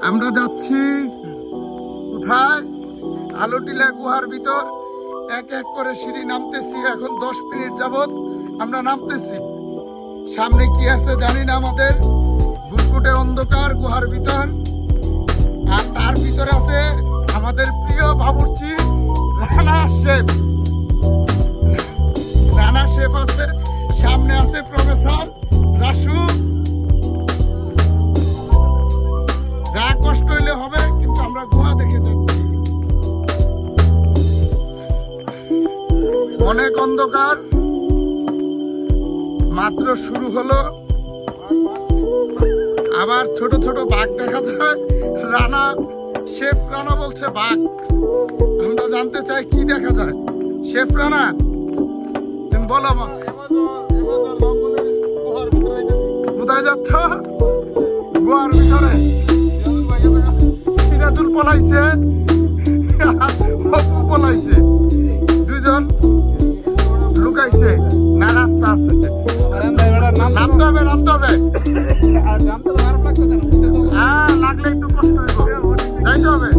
আমরা যাচ্ছি কোথায়? আলুটিলা গুহার ভিতর এক এক করে সিঁড়ি নামতেছি। এখন 10 মিনিট যাবত আমরা নামতেছি। সামনে কি আছে জানি না, আমাদের ঘুটঘুটে অন্ধকার গুহার ভিতর। আর তার ভিতরে আছে আমাদের প্রিয় বাবুর্চি রানা শেফ। রানা শেফ আছে, সামনে আছে প্রফেসর রাসু। গা কষ্ট হইলে হবে, কিন্তু আমরা গুহা দেখে যাচ্ছি। অনেক অন্ধকার, মাত্র শুরু হলো। আবার ছোট ছোট বাঘ দেখা যায়। রানা শেফ রানা বলছে বাঘ। আমরা জানতে চাই কি দেখা যায়। শেফ রানা, তুমি বলো কোথায় যাচ্ছ? গুহার ভিতরে সিরাজুল পলাইছে, অপু পলাইছে, দুজন লুকাইছে। না, রাস্তা আছে, নামতে হবে নামতে হবে। লাগলে একটু কষ্ট হইব, যাইতে হবে।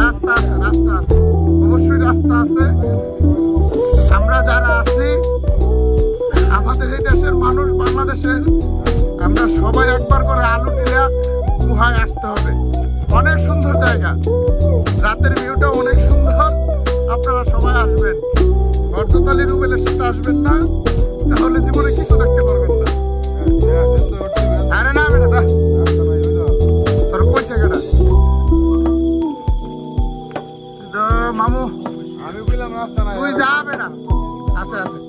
রাস্তা আছে, রাস্তা আছে, অবশ্যই রাস্তা আছে। আমরা যারা আছি, আমাদের এই দেশের মানুষ, বাংলাদেশের, আমরা সবাই একবার করে আলুটিলা গুহায় আসতে হবে। অনেক সুন্দর জায়গা, রাতের ভিউটা অনেক সুন্দর। আপনারা সবাই আসবেন। অর্ধতালি রুবেলের সাথে আসবেন না, তাহলে জীবনে কিছু দেখতে পারবেন না। আরে না বেটা, তোর কইছে কেটা মামু? আমি বললাম রাস্তা নাই, তুই যা বেটা। আছে আছে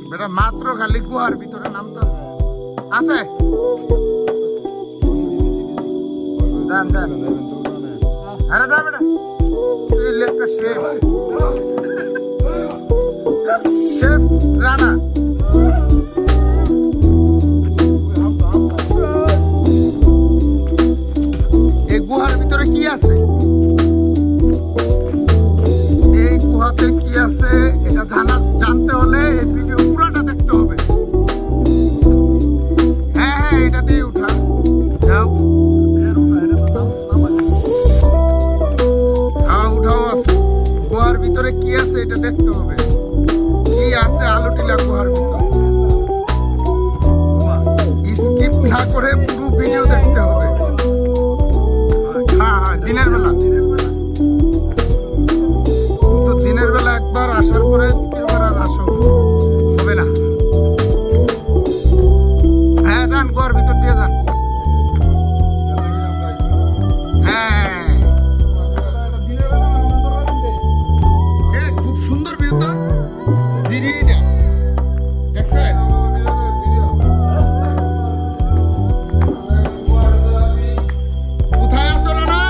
বেটা, মাত্র খালি গুহার ভিতরে নামতাছে। আছে দেন দেন। আরে যা বেটা, তুই লেখটা শেফ, শেফ রানা। এই গুহার ভিতরে কি আছে, এই গুহাতে কি আছে এটা জানতে হলে এই ভিডিও পুরাটা দেখতে হবে। হ্যাঁ হ্যাঁ, এটা দিয়ে উঠা যাও। উঠাও আছে। গুহার ভিতরে কি আছে এটা দেখতে হবে। কি আছে আলুটিলা গুহার ভিতরে, স্কিপ না করে পুরো ভিডিও দেখতে হবে। হ্যাঁ হ্যাঁ, দিনের বেলা। তো দিনের বেলা একবার আসার পরে দ্বিতীয়বার আর আসা হবে না। হ্যাঁ যান, গুহার ভিতর দিয়ে যান। হ্যাঁ, খুব সুন্দর ভিউ তো। জিরিটা দেখছেন? কোথায় আছো রানা?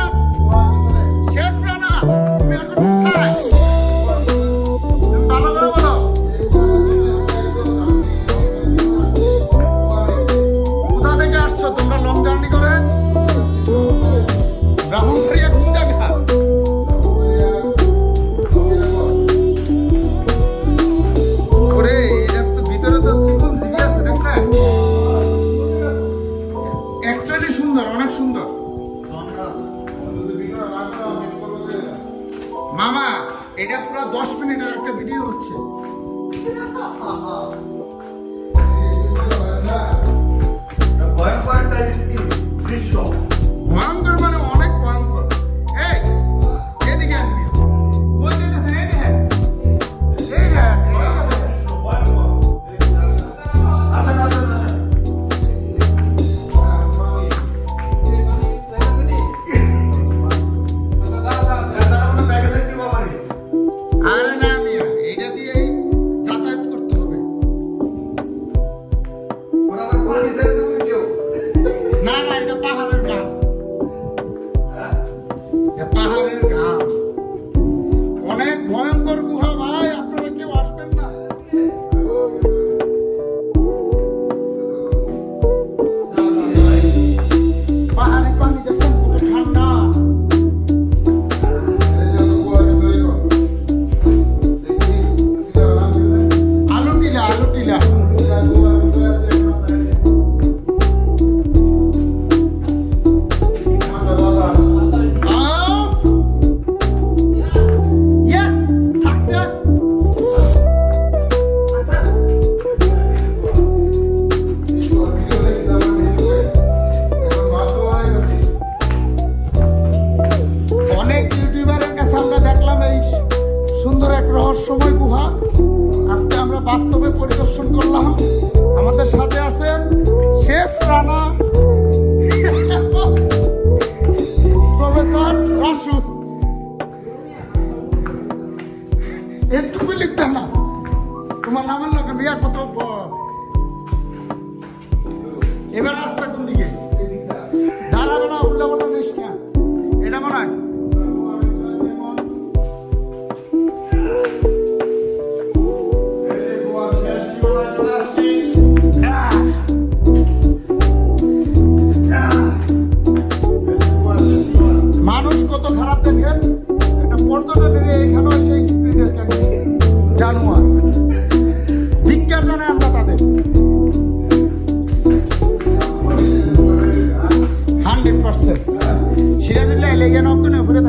শেফ রানা, তুমি এখন কোথায়? তুমি ভালো করে বলো। কোথা থেকে আসছো তোমরা লং জার্নি করে? ব্রাহ্মণবাড়িয়া কোন জায়গা? ওরে, এটা তো ভিতরে তো চিকন জিগি আছে, দেখছেন? অ্যাকচুয়ালি সুন্দর, অনেক সুন্দর। মামা, এটা পুরো 10 মিনিটের একটা ভিডিও হচ্ছে। ভয়ঙ্কর মানে অনেক ভয়ঙ্কর। এই এদিকে আনবি, ওই দেখতেছেন, এই দেখেন, এই দেখেন। আরে না মিয়া, এইটা দিয়েই যাতায়াত করতে হবে। না না, এটা পাহাড়ের গান, পাহাড়ের গান। অনেক ভয়ঙ্কর গুহা ভাই, আপনারা কেউ আসবেন না। পাহাড়ি পানি দেখছেন কত ঠান্ডা। আলুটিলা, আলুটিলা। পারছেন সিরাজুল্লাহ এলে গিয়ে নক করে ঘুরে